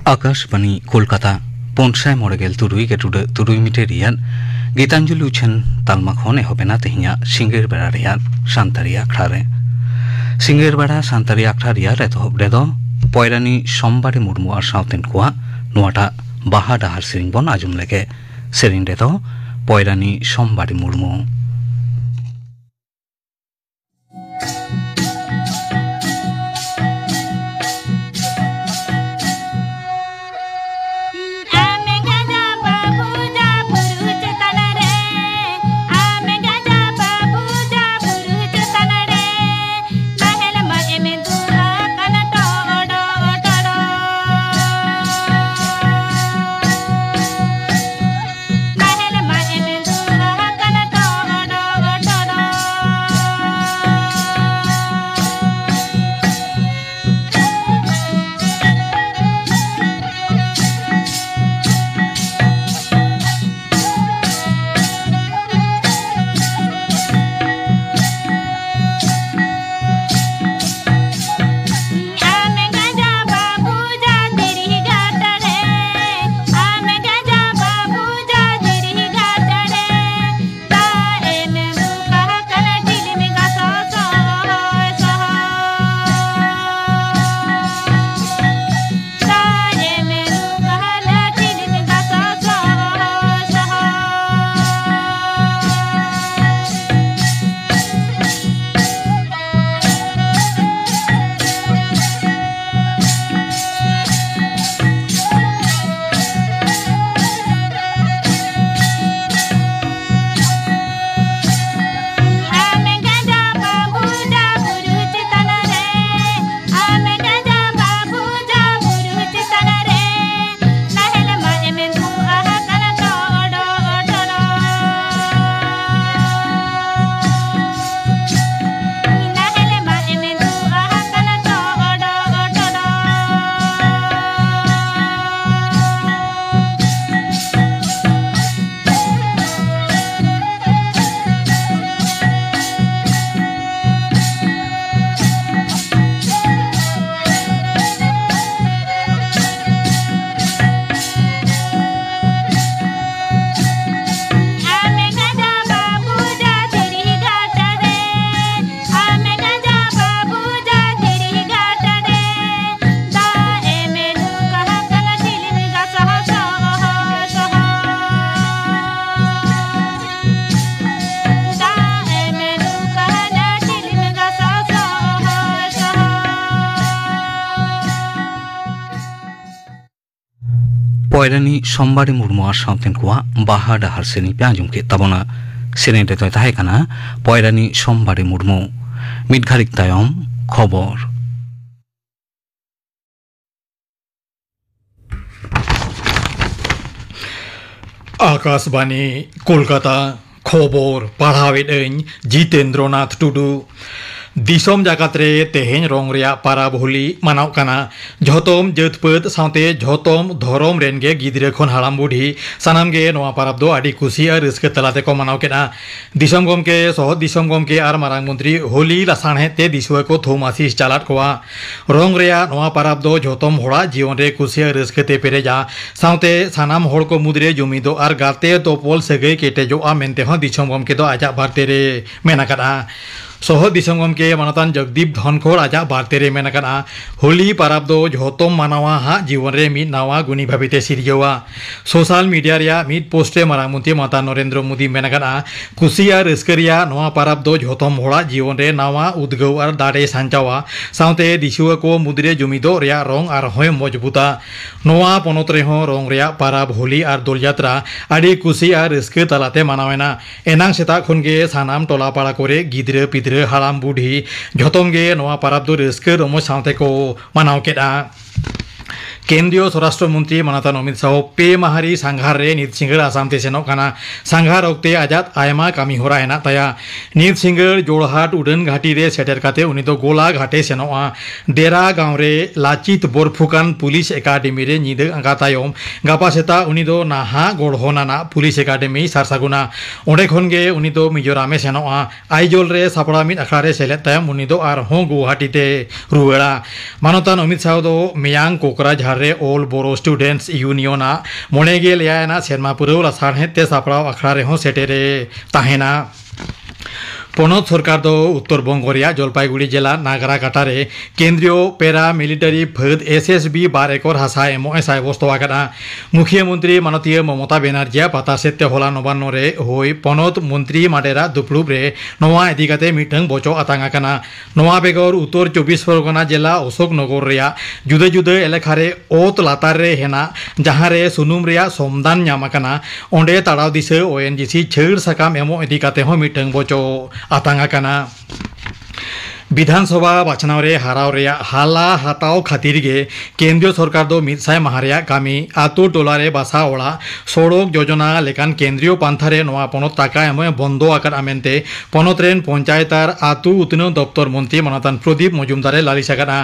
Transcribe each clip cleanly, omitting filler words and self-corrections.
आकाशवाणी कोलकाता पौनसाय मोड़गेल तुरुई के तुरुई मिटे रियान गीतांजलि उछन तालमा खोने होबेना तेहिया सिंगेर बेड़ा रियान शांतारी आखड़ा रे सिंगेर बेड़ा शांतारी आखड़ा रिया रे तो रेदो पयरानी सोमबारे मुर्मु आर साउतेन कोआ नुआटा बाहा डाहार सेरिंग बन आजुम लेके सेरिंग रेदो पयरानी सोमबारे मुर्मु पयरानी सोमबारे मुर्मु आर साउतेन कोआ बाहा डाहार सेरिंग पे आजुम के तबना सेरिंग रे तय काना पयरानी सोमबारे मुर्मु मिट घारिक तायम खबर आकाशवाणी कोलकाता खबर पढ़ावेद जितेंद्रनाथ टुडू दिसोम जाकात रे तेहेन रोंग रिया पाराब होली मानाव काना झोतोम जतपद साउते झोतोम धोरोम रेनगे गिद्रे खन हालाम बुढ़ी सानाम गे नोआ पाराब दो आडी खुशी आर रस्के तलाते को मानाव केना दिसोम गमके सह दिसोम गमके आर मारांग मंत्री होली लासाणे ते दिसुआ को थोमासिस चालात कोआ रोंग रिया नोआ पाराब दो झोतोम होड़ा जीवन रे खुशी आर रस्के ते पेरेजा साउते सानाम होड़ को मुद्रे जुमिदो आर गाते तो पोल सगई केटेजो आ मेनते हो दिसोम गमके दो आजा भारते रे मेनाकादा सह दिसोम गमके मानतान जगदीप धनखोर आजा भारते रे मेनाकादा होली पाराब दो झोतोम मानवा हा जीवन रे मिद नावा गुनी भाबिते सिरियवा सोशल मीडिया रिया मिद पोस्टे मारांग मंत्री माता नरेंद्र मोदी मेनाकादा खुशिया रस्करिया नोआ पाराब दो झोतोम होड़ा जीवन रे नावा उद्गव आर दाड़े सांचावा साउते दिसुआ को मुद्रे जुमिदो रिया रोंग आर होय मजबूता नोआ पनत रे हो रोंग रिया पाराब होली आर दोल यात्रा आडी खुशी आर रस्के तलाते मानावेना एनांग सेता खनगे सानाम टोला पाड़ा करे गिद्रे पिद्रे हालाम बुढ़ी झोतोम गे नोआ पाराब दो रस्के रमज साउते को मानाव केदा केंद्रीय स्वराष्ट्र मंत्री मानतान अमित शाह पे माहारी सांघार रे नित सिंगर आसाम ते सेनोक काना सांघार ओक्ते आजाद आयमा कामी होरा हेना ताया नित सिंगर जोड़हाट उड़न घाटी रे सेटर काते उनी दो गोला घाटे सेनोआ देरा गांव रे लाचित बोरफुकान पुलिस एकाडेमी रे निद अंगा तायम गापा सेता उनी दो नाहा गढ़होनाना पुलिस एकाडेमी सारसागुना ओंडे खनगे उनी दो मिजोरामे सेनोआ आइजोल रे सापड़ा मिद अखड़ा रे सेलेद तायम उनी दो आर हों गुवाहाटी ते रुवेड़ा मानतान अमित शाह दो मियांग कोकराझार रे ऑल बोरो स्टूडेंट्स यूनियना मोनेगे लियाना सेरमा पुरो लासार हेते सापराव अखड़ा रे हो सेटेरे ताहेना पनत सरकार दो उत्तर बंगोरिया जलपाईगुड़ी जिला नागराकाटा रे केंद्रीय पैरा मिलिटारी फद एसएसबी 12 एकड़ हासा एमो एसाय बस्तवाकाना मुख्यमंत्री माननीय ममता बेनार्जी पाता सेते होला नबान्नो रे होय पनत मंत्री माडेरा दुपलुब रे नवा इदिकाते मिटंग बचो आतांगाकाना नवा बेगर उत्तर 24 परगना जिला अशोकनगर रेया जुदे जुदे एलेखा रे ओत लातार रे हेना जहां रे सुनुम रेया समदान न्यामाकाना ओंडे ताड़ाव दिसे ओएनजीसी छेड़ सकाम एमो इदिकाते हो मिटंग बचो आतांगाकाना विधानसभा बाछनाव रे हाराव रेया हाला हाताव खातिर गे केंद्रीय सरकार दो मिदसाय माहारिया कामी आतु टोला रे बासा ओड़ा सड़क योजना लेकान केंद्रीय पांथा रे नवा पनत टाका एम बंद आकार आमेनते पनत रेन पंचायतार आतु उत्न दप्तर मंत्री मानतान प्रदीप मजुमदारे लालिसाकाना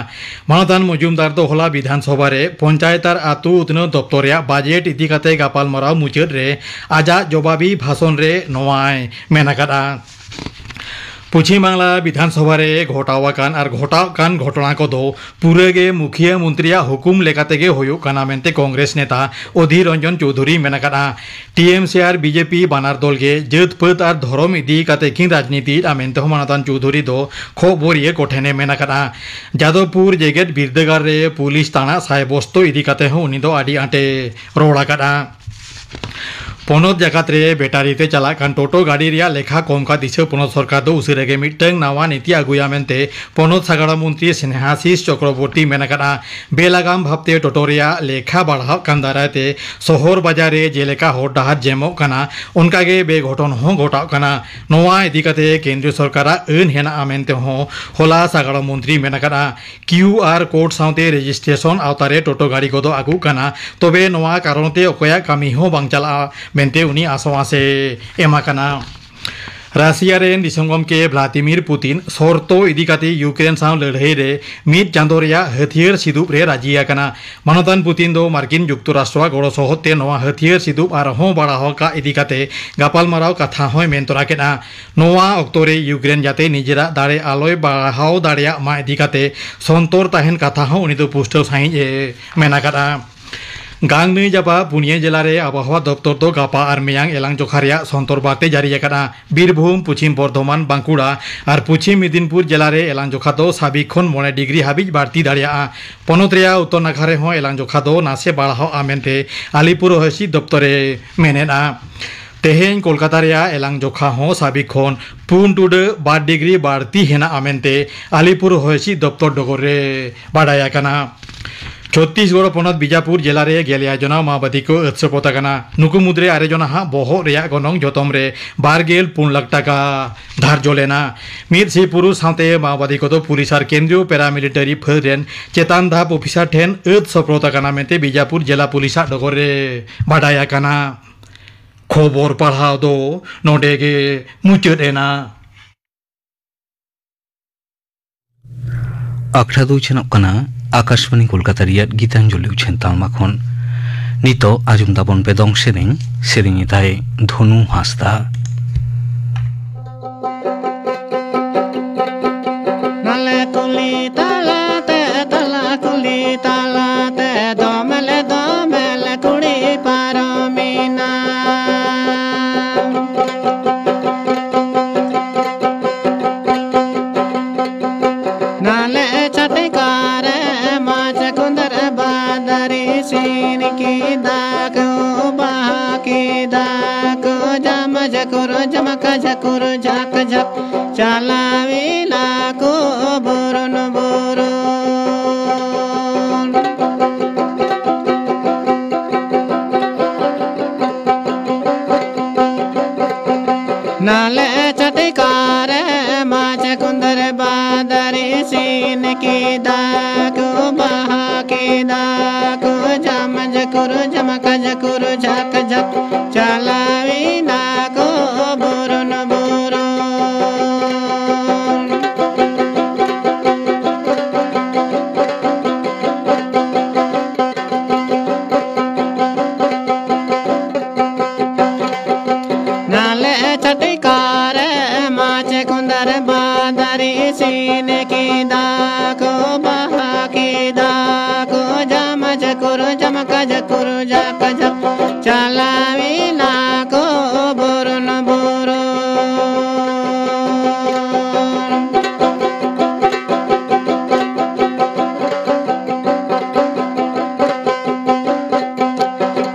मानतान मजुमदार दो होला विधानसभा रे पंचायतार आतु उत्न दप्तर रे बजेट इदी काते गापाल मराव मुचाद रे आजा जवाबी भाषण रे नवाय मेनाकादा पश्चिम बांगला विधानसभा रे घटावाकान और घटाकान घटना को दो पूरे गे मुख्यमंत्री हुकुम लेकाते गे होयुक काना मेनते कांग्रेस नेता अधीर रंजन चौधरी मेनाकाना टीएमसी और बीजेपी बानार दल गे जातपात और धर्म इदी काते किन राजनीति आमेनते मानतान चौधरी दो खबरिए कोठेने मेनाकाना जादवपुर जेगेट बिरदागार रे पुलिस थाना साहेबस्तो इदी काते हो उनी दो आडी आटे रोड़ाकाना पनत जगत रे बेटारी ते चला कान टोटो गाड़ी रिया लेखा कम का दिशा पनत सरकार दो उसिरेगे मिटंग नावा नीति आगुया मेनते पनत सागड़ा मंत्री स्नेहाशीष चक्रवर्ती मेनाकाना बेलागाम भाबते टोटो रिया लेखा बढ़ाव कान दारायते शहर बाजार रे जेलेका हर डाहार जेमो काना उनका गे बेघटन हो घटाव काना नवा इदी काते केंद्रीय सरकार अन हेना आमेनते हो होला सागड़ा मंत्री मेनाकाना क्यूआर कोड साउते रजिस्ट्रेशन आवतारे टोटो गाड़ी को दो आगु काना तबे नवा कारणते अकया कामी हो बांग चला मेनते उनी आसवासे एमाकाना राशिया रेन दिसंगम के व्लादिमीर पुतिन शर्तो इदी काते यूक्रेन साव लड़ाई रे मिद चांदो रेया हथियार सिदुब रे राजियाकाना मानतान पुतिन दो मार्किन युक्तराष्ट्र गड़ो सहते नवा हथियार सिदुब आर हो बड़ा हो का इदी काते गापाल माराव कथा होय मेनतराकेना नवा अक्तोरे यूक्रेन जाते निजेरा दाड़े आलोय बाहाव दाड़ेया मा इदी काते संतर ताहेन कथा हो उनी दो पुष्टो साहि मेनाकाना गांगनी जापा पुनिया जिला रे आबहावा दफ्तर दो गापा और मेयांग एलांग जोखारिया संतर बाते जारी जाकाना बीरभूम पश्चिम बर्धमान बांकुड़ा और पश्चिम मेदिनीपुर जिला रे एलांग जोखा दो साबिक खन 9 डिग्री हाबिज बाड़ती दाड़िया पनत रेया उत्तर नाखा रे हो एलांग जोखा दो नासे बाड़ाव आमेनते आलिपुर हसी दफ्तरे मेनेना तेहें कोलकाता रेया एलांग जोखा हो साबिक खन 4 डिग्री बाड़ती हेना आमेनते आलिपुर हसी दफ्तर डगर रे बाड़ायाकाना छत्तीसगढ़ पनत बीजापुर जिला रे गेलिया जना माओवादी को उत्सपताकाना नुकु मुद्रे आरे जना हा बहो रेया गनंग जतम रे 12 लाख टाका धार्य लेना मिद से पुरुष साथे माओवादी को तो पुलिस और केंद्रीय पैरामिलिटारी फौज रेन चेतान धाप ऑफिसर ठेन उत्सपताकाना मेते बीजापुर जिला पुलिस डगर रे बाडायाकाना खबर पढ़ाव दो नोडेगे मुचदेना अखड़ा दो चनकना आकाशवाणी कोलकाता रियाद गीतांजलि उछेन तालमा खन नितो आजुम दाबन पे दं सेरें ताय धनु हासदा नाले कुली तालाते दोमले कुड़ी पारमीना नाले छटकार माच कुंदर बादरी सीन की दाको बहा की दाको जम जकुर जमक झकुर झक झक चलावी लाको बुरुन बुरुन नाले चटकार माच कुंदर बादरी सीन की दाको बहा की दाको जम जकुर जमक झकुर झक झक चलावी नाको बुरुन बुरुन नाले चटकार माच कुंदर बादरी सीन की दाको बहा की दाको जम जकुर झकुर झक झक चलावी ना को बोरन बोरो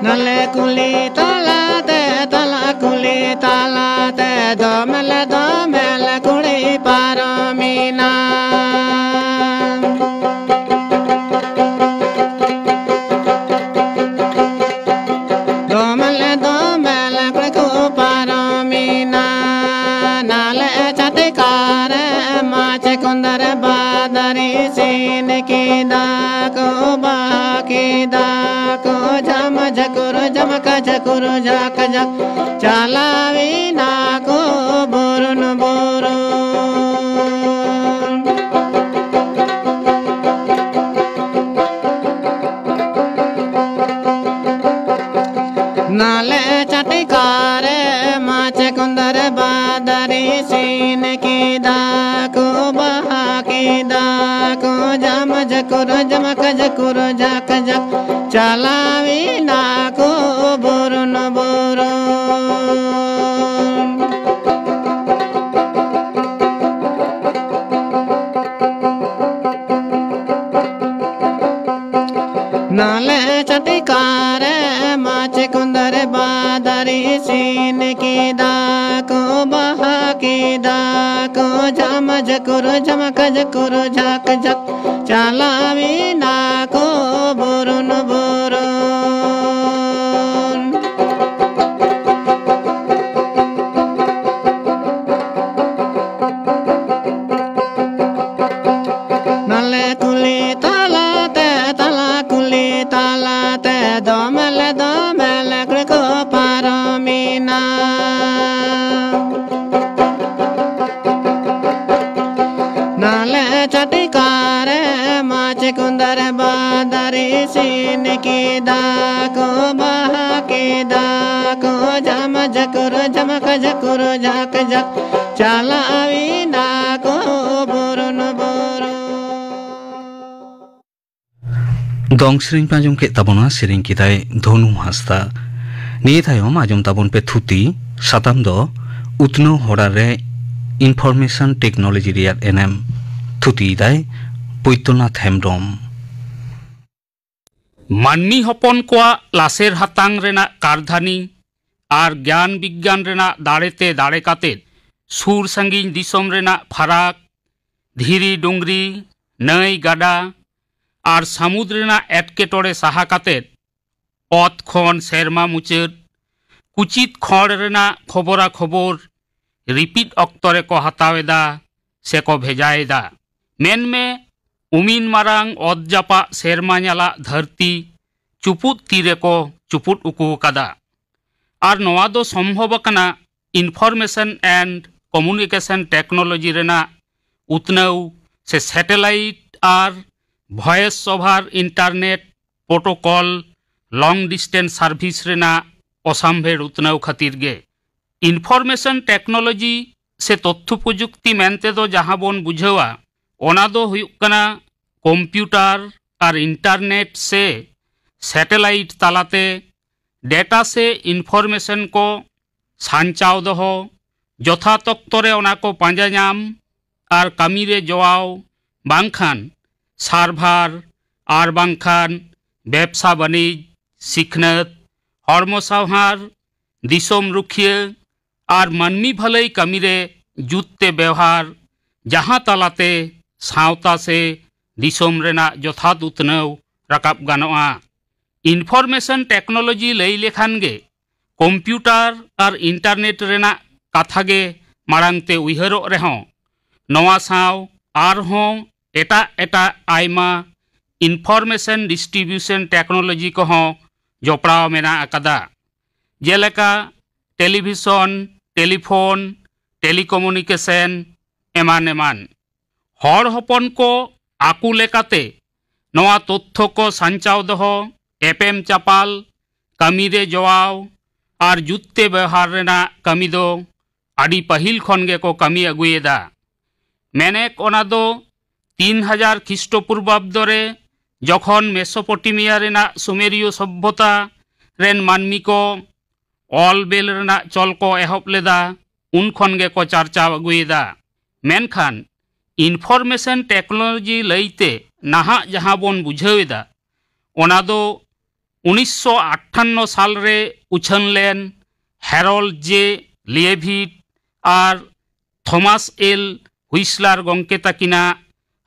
नले कुली तलाते दोमल कुड़ी पारो मीना दोमल कुड़ी को पारो मीना नाले चटकार माच कुंदर बादरी सीन की दाको बाकी दाको झम झकुर झमक झकुर झक झक चलावी ना को बोरन बोरो नाले चटकार माच कुंदर बादरी सीन की दाको बहा की दाको झम झकुर झमक झकुर झक झक चलावी ना को बोरन बोरो नाले चटकार माच कुंदर बादरी सीन की दाको बहा की दाको झम झकुर झमक झकुर झक झक चलावी ना को बोरन बोरो नले कुली तालाते दोमल को पारो मीना नाले चटकार माच कुंदर बादरी सीन की दाको बहा की दाको झम झकुर झमक झकुर झक झक चलावी ना को boron borrow दong sering panjung ke tabona sering kita Dhonu Hasta niye tayom ajom tabon pe thuti satam do utno horare information technology real enem thuti dai Poitona Hemdom माननी हपन कोआ लासेर हातांग रेना कारधानी आर ज्ञान विज्ञान रेना दाड़ेते दाड़े काते सुर संगीन दिसोम रेना फराक धीरी डुंगरी नई गाडा आर समुद्र रेना एटकेटोड़े साहा काते ओत खन सेरमा मुचेद कुचित खड़ रेना खबरा खबर रिपीट अक्तरे को हतावेदा से को भेजाएदा मेन में उमीन मारांग ओत जापा सेरमा ᱧᱟᱞᱟ धरती चुपुत तीरे को चुपुत उकू कादा आर नोआ दो संभव कना इनफॉर्मेशन एंड कम्युनिकेशन टेक्नोलॉजी रेना उतनव से सैटेलाइट आर voice over internet protocol long distance service रेना असाम्भेर उतनव खातिर गे इनफॉर्मेशन टेक्नोलॉजी से तथ्य प्रजुक्ति मेनते दो जहां बोन बुझेवा ओना दो हुयुक कना कंप्यूटर और इंटरनेट से सैटेलाइट तालाते डेटा से इनफॉर्मेशन को सांचाव दो यथात अक्तरे ओना को पांजा नाम और कामी रे जवाव बांखान सार्भार और बांखान व्यवसा बाणिज सिखनत हड़मो सावहार दिसोम रुखिया और मानमी भलाई कामी रे जुत्ते व्यवहार जहां तालाते सावता से दिसोम रेना यथात उतनव राकाब गानोआ इनफॉर्मेशन टेक्नोलॉजी लई लेखान गे कंप्यूटर और इंटरनेट रेना कथा गे मारांगते उइहरो रेहों नवा साव आरहों एटा एटा आयमा इनफॉर्मेशन डिस्ट्रीब्यूशन टेक्नोलॉजी को हों जोपड़ाव मेना अकादा जेलेका टेलीविजन टेलीफोन टेलीकम्युनिकेशन एमान एमान हर हपन को आकु लेकाते नवा तथ्य को सांचाव दो एपेम चापाल कामी रे जवाव और जुत्ते व्यवहार रेना कामी दो आदि पहिल खनगे को कामी अगुएदा मेनेक ओना दो 3000 ख्रीष्टपूर्वाब्द रे जखन मेसोपोटेमिया रेना सुमेरियो सभ्यता रेन मानमी को ऑल बेल रेना चल को एहब लेदा उन खन गे को चर्चा अगुएदा मेनखान इनफॉर्मेशन टेक्नोलॉजी लईते नाहा जहां बोन बुझावेदा ओना दो 1958 साल रे उछन लेन हैरोल्ड जे लिएविट और थॉमस एल हुइसलर गंके तकिना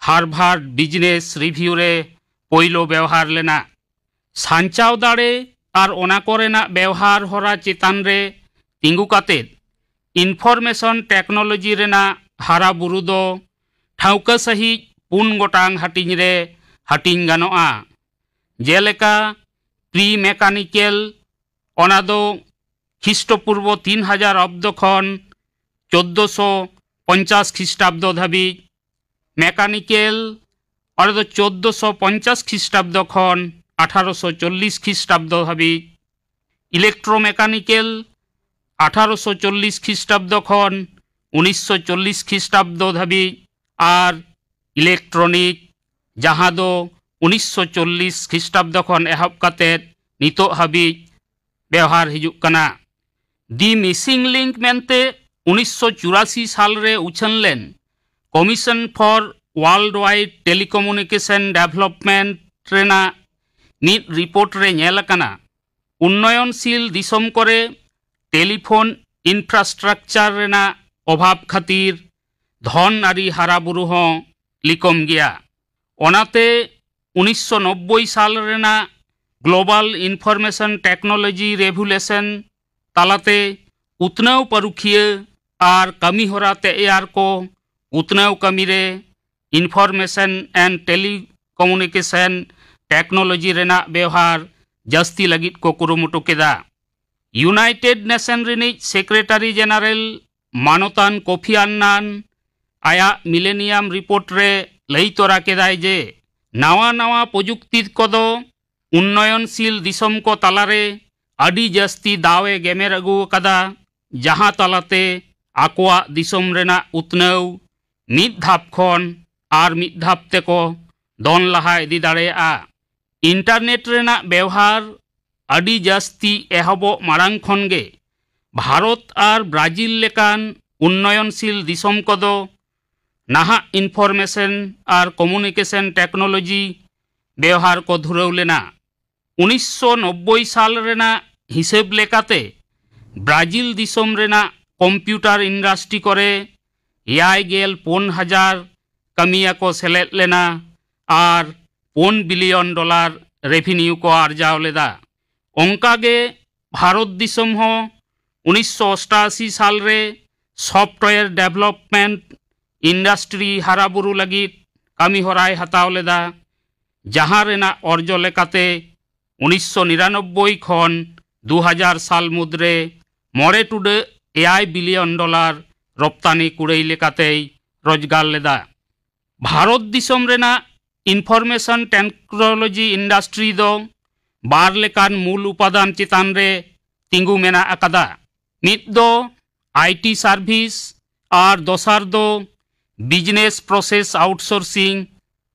हार्वर्ड बिजनेस रिव्यू रे पहलो व्यवहार लेना सांचाव दाड़े और ओना कोरेना व्यवहार होरा चेतान रे तिंगु काते इनफॉर्मेशन टेक्नोलॉजी रेना हारा बुरु दो ठाउका सही पुन गोटांग हाटिंग रे हाटिंग गानोआ जेलेका प्री मेकानिकल ओना दो ख्रीष्टपूर्व 3000 अब्द खन 1450 ख्रीष्टाब्द धाबी मेकानिकल और 1450 ख्रीष्टाब्द खन 1840 ख्रीष्टाब्द धाबी इलेक्ट्रोमेकानिकल 1840 ख्रीष्टाब्द खन 1940 ख्रीष्टाब्द धाबी और इलेक्ट्रॉनिक जहाँ दो 1940 ख्रीष्टाब्द खन एहब काते नितो हाबी व्यवहार हिजुक कना दी मिसिंग लिंक मेनते 1984 साल रे उछन लेन commission for world wide telecommunication development रेना मिड रिपोर्ट रे नेल कना उन्नयनशील दिसम करे टेलीफोन इंफ्रास्ट्रक्चर रेना अभाव खातिर धन आरी हाराबुरु हों लिकम गया ओनाते 1990 साल रेना ग्लोबल इनफॉर्मेशन टेक्नोलॉजी रेवुलेशन तालाते उतनाव परुखिए और कमी होरा तैयार को उतनाव कमी रे इनफॉर्मेशन एंड टेलीकम्युनिकेशन टेक्नोलॉजी रेना व्यवहार जस्ती लगित को कुरुमुटु केदा यूनाइटेड नेशन रिनिज सेक्रेटरी जनरल मानतान कोफी अन्नान आया मिलेनियम रिपोर्ट रे लई तोरा केदाय जे नावा नावा प्रजुक्ति कोदो उन्नयनशील दिसम को तालारे अडी जस्ती दावे गेमेर अगु कदा जहां तालाते आकोआ दिसम रेना उतनाव मिद धाप खन आर मिद धाप तेको दोन लहा इदी दाड़ेया इंटरनेट रेना व्यवहार अडी जस्ती एहबो मारांग खनगे भारत और ब्राजिल लेकान उन्नयनशील दिसम कोदो नाहा इनफॉर्मेशन और कम्युनिकेशन टेक्नोलॉजी व्यवहार को धुरव लेना 1990 साल रेना हिसेब लेकाते ब्राजिल दिसम रेना कंप्यूटर इंडस्ट्री करे 5,000 कमिया को सेलेद लेना और $1 बिलियन रेवेन्यू को आर्जाव लेदा ओंकागे भारत दिसम हो 1988 साल रे सॉफ्टवेयर डेवलपमेंट इंडस्ट्री हाराबुरु लगी कमी होराय हताव लेदा जहां रेना अर्जो लेकाते 1999 खन 2000 साल मुद्रे 9.9 बिलियन रप्तानी कुड़ई लेकाते रोजगार लेदा भारत दिसम रेना इनफॉर्मेशन टेक्नोलॉजी इंडस्ट्री दो बार लेकान मूल उपादान चितान रे तिंगु मेना अकादा मिद दो आईटी सर्विस और दोसार दो बिजनेस प्रोसेस आउटसोर्सिंग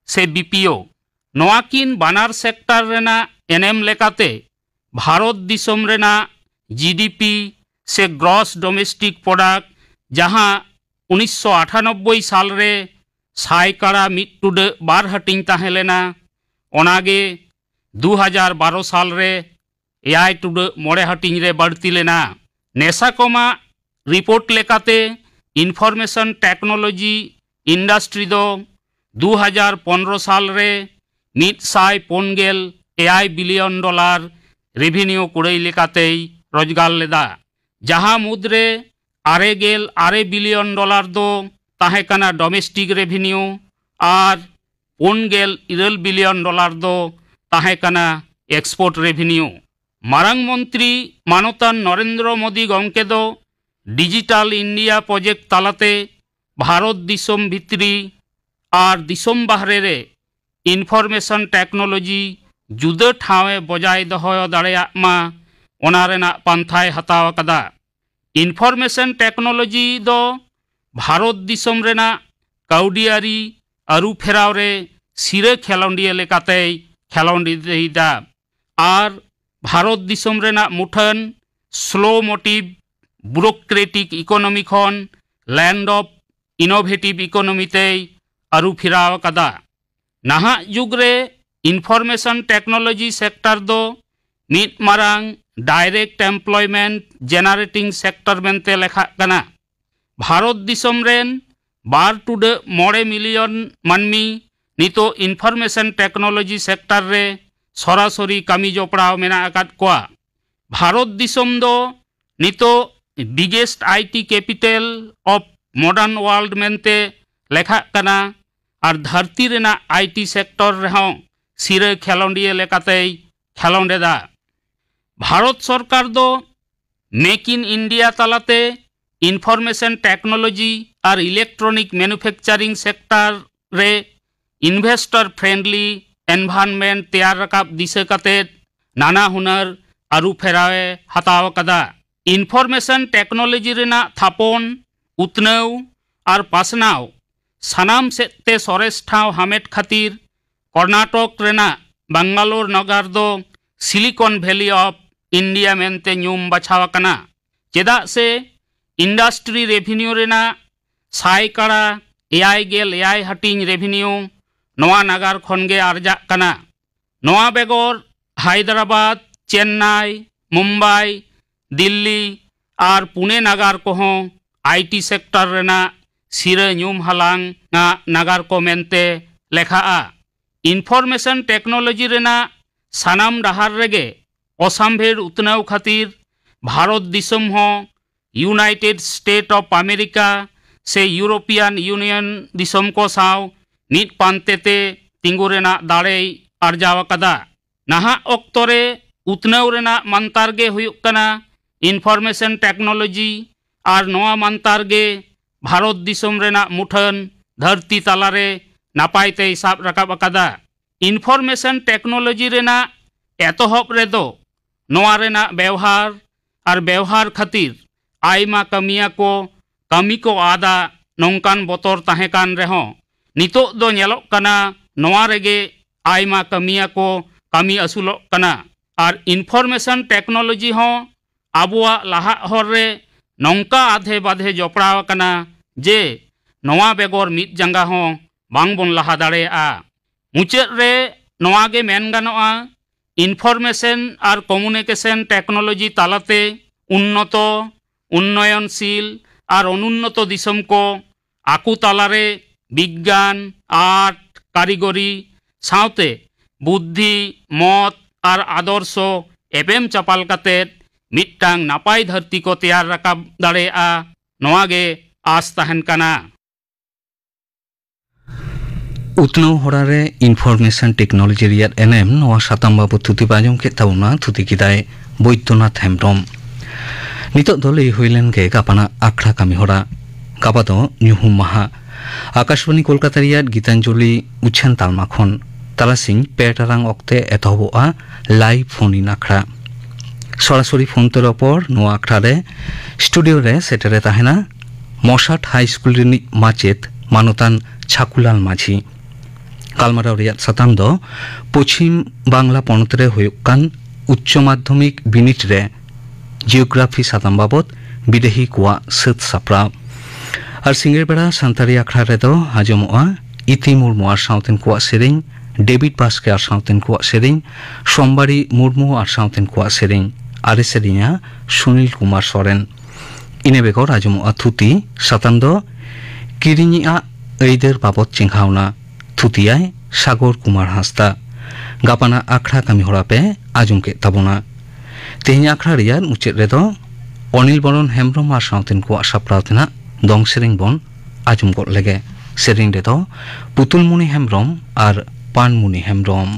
से बीपीओ नोआकिन बानार सेक्टर रेना एनएम लेकाते भारत दिसम रेना जीडीपी से ग्रॉस डोमेस्टिक प्रोडक्ट जहां 1998 साल रे सायकाड़ा 1.2 हटिंग ताहेलेना ओनागे 2012 साल रे 8.9 हटिंग रे बढ़ती लेना नेसाकोमा रिपोर्ट लेकाते इनफॉर्मेशन टेक्नोलॉजी इंडस्ट्री दो 2015 साल रे 150 बिलियन रेवेन्यू कुड़ई लेकाते रोजगार लेदा जहां मुद्रे 8 बिलियन दो ताहेकाना डोमेस्टिक रेवेन्यू और 9 बिलियन दो ताहेकाना एक्सपोर्ट रेवेन्यू मारांग मंत्री मानतान नरेंद्र मोदी गंके दो डिजिटल इंडिया प्रोजेक्ट तालाते भारत दिसम भित्री और दिसम बाहरे रे इनफॉर्मेशन टेक्नोलॉजी जुदा ठावे बजाय दहो दाड़ेया मा ओना रेना पांथाय हताव कदा इनफॉर्मेशन टेक्नोलॉजी दो भारत दिसम रेना काउडियारी आरु फेराव रे सिरे खेलोंडिया लेकाते ᱠᱷᱮᱞᱳᱰ ᱤᱫᱤᱭᱮᱫᱟ ᱟᱨ ᱵᱷᱟᱨᱚᱛ ᱫᱤᱥᱚᱢ ᱨᱮᱱᱟᱜ ᱢᱩᱴᱷᱟᱹᱱ ᱥᱞᱳ ᱢᱳᱴᱤভ ᱵᱩᱨᱳᱠᱨᱮᱴᱤᱠ ᱤᱠᱳᱱᱚᱢᱤ ᱠᱷᱚᱱ ᱞᱮন্ড অফ ইনোভেটিভ ইকোনমি তেই আরু ফিরাও আকাদা নাহাগ যুগ রে ইনফরমেশন টেকনোলজি সেক্টর দো মিট মারাং ডাইরেক্ট এমপ্লয়মেন্ট জেনারেটিং সেক্টর মেনতে লেখা কানা ভারত দিসম রেন 12.9 মিলিয়ন মানমি নিতো ইনফরমেশন টেকনোলজি সেক্টর রে সরাসরি কামি জপড়াও মেনা আকাদ কোয়া ভারত দিসম দো নিতো biggest IT capital of modern world মেনতে লেখা কানা আর ধরती রেনা আইটি সেক্টর রেহং সিরে খেলোন্ডিয়ে লেকাতেই খেলোন্ডেদা ভারত সরকার দো মেক ইন ইন্ডিয়া তালাতে ইনফরমেশন টেকনোলজি আর ইলেকট্রনিক ম্যানুফ্যাকচারিং সেক্টর রে ইনভেস্টর ফ্রেন্ডলি এনভায়রনমেন্ট তৈয়ার রাকাব দিশে কাতে নানা হুনার আরু ফেরাওয়ে হাতাও কাদা ইনফরমেশন টেকনোলজি রেনা থাপন উতনাও আর পাসনাও সানাম সেতে সরেস ঠাও হামেট খাতির কর্ণাটক রেনা বাঙ্গালোর নগর দো সিলিকন ভ্যালি অফ ইন্ডিয়া মেনতে ñum বাছাও কানা চেদা সে ইন্ডাস্ট্রি রেভিনিউ রেনা সাই কাড়া এআই গেল এআই হাটিং রেভিনিউ নোয়া নাগার খনগে আরজা কানা নোয়া বেগর হায়দ্রাবাদ চেন্নাই মুম্বাই দিল্লি আর পুনে নাগার কোহো আইটি সেক্টর রেনা সিরে ñum হালাং না নাগার কো মেনতে লেখা ইনফরমেশন টেকনোলজি রেনা সানাম ডাহার রেগে অসাম্ভের উতনাও খাতির ভারত দিসম হ ইউনাইটেড স্টেট অফ আমেরিকা সে ইউরোপিয়ান ইউনিয়ন দিসম কো সাও মিট পান্তেতে তিঙ্গু রেনা দাড়েই আরজাও কাদা নাহা অক্তরে উতনাও রেনা মান্তারগে হুয়ুক কানা ইনফরমেশন টেকনোলজি আর নোয়া মান্তারগে Bharat দিসম রেনা মুঠন ধরती তালারে নাপাইতে sub Rakab আকাদা information technology রেনা এতহব রেদো নোয়া রেনা ব্যবহার আর ব্যবহার খাতির আইমা কামিয়া কো কামি কো আদা নংকান বতর তাহেকান রেহ নিতো দো ñelok কানা নোয়া রেগে আইমা কামিয়া কো কামি আসুলক কানা আর ইনফরমেশন টেকনোলজি হ আবুয়া লাহা হর রে নংকা আধে বাধে জপড়াও কানা যে নোয়া বেগর মিট জাঙ্গা হ বাংবন লাহা দাড়েয়া মুচাদ রে নোয়া গে মেন গানোয়া ইনফরমেশন আর কমিউনিকেশন টেকনোলজি তালাতে উন্নত উন্নয়নশীল আর অনুন্নত দিসম কো আকু তালারে বিজ্ঞান আর্ট কারিগরি সাথে বুদ্ধি মত আর আদর্শ এপেম চাপাল কাতে মিটটাং নাপাই ধরती को तैयार রাকাব দাড়েয়া নোয়া গে আস তাহেন কানা উতনাও হরারে ইনফরমেশন টেকনোলজি রিয়ার এনএম নোয়া সাতাম বাবু থুতি বাজম কে তাউনা থুতি কিদায় বৈদ্যনাথ হেমব্রম নিতো দলে হইলেন গে গাপানা আখড়া কামি হরা গাবাদ ñuhum মাহা আকাশবাণী কলকাতা রিয়ার গীতাঞ্জলি উচ্ছেন তালমাখন তালাসিং পেটারাং অক্তে এতহবা লাইভ ফোন ইন আখড়া সরাসরি ফোন তোর ওপর নোয়া আখড়ারে স্টুডিও রে সেটারে তাহেনা মশাট হাই স্কুল রিনি মাচেত মানতান ছাকুলাল মাঝি কালমারাও রিয়াত সাতাম দ পশ্চিম বাংলা পনতরে হইকান উচ্চ মাধ্যমিক বিনিট রে জিওগ্রাফি সাতাম বাবদ বিদেহী কোয়া সৎ সাপড়া আর সিঙ্গের বেড়া সান্তারি আখড়া রে দো হাজমোয়া ইতি মুর্মু আর সাউতেন কোয়া সেরেং ডেভিড বাস্কে আর সাউতেন কোয়া সেরেং সোমবারি মুর্মু আর সাউতেন কোয়া সেরেং আরে সেরিয়া সুনীল কুমার সরেন ইনে বেগর আজমোয়া থুতি সাতাম দ কিরিনিয়া এইদের বাবদ চিংহাওনা থুতিয়ায় সাগর কুমার হাসদা গাপানা আখড়া কামি হরাপে আজমকে তাবনা তেহিনী আখড়া রিয়ার মুচেদ রেদ অনিল বরণ হেমব্রম আর সাউতেন কো সাপ্রাওতেনা দং সেরেং বন আজম গট লেগে সেরেং রেদ পুতুলমণি হেমব্রম আর Panmoni Hembram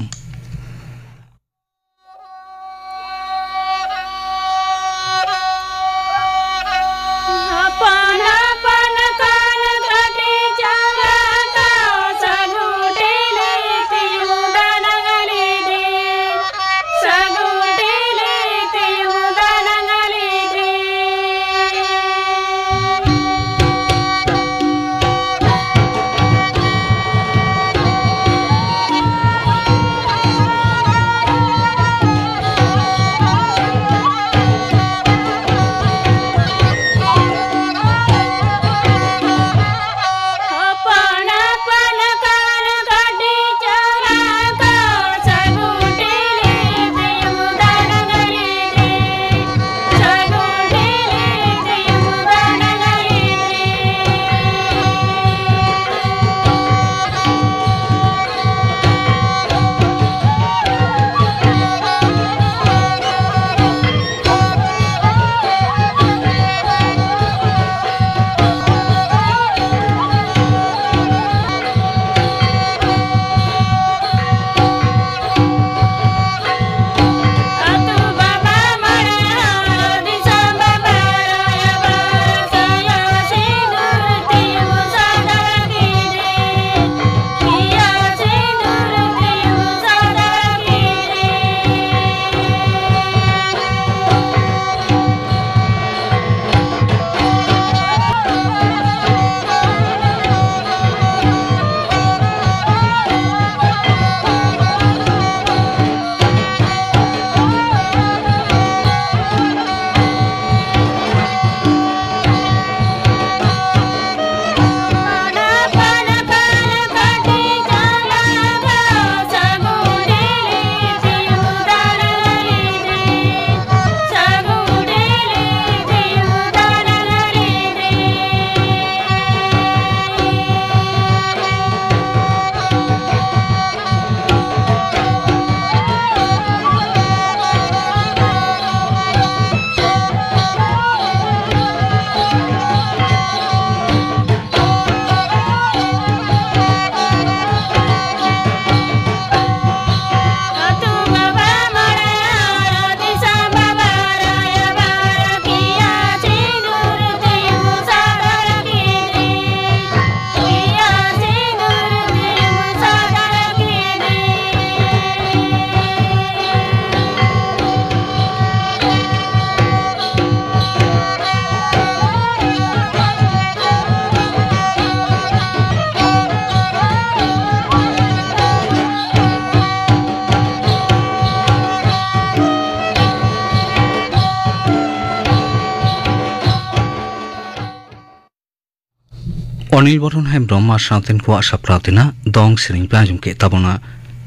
Anil Boron Hembrом আর সাঁতেন কোয়া সাপ্রাতিনা দং সেরিং প্লাজুম কে তাবনা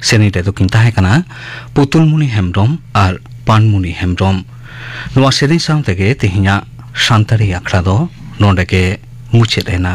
সেনিতে তো কিন তাহে কানা পুতুলমুনি হেমব্রম আর পানমুনি হেমব্রম নোয়া সেরিং সাঁতে গে তেহিয়া শান্তারি আখড়া দো নোডে কে মুচেদ এনা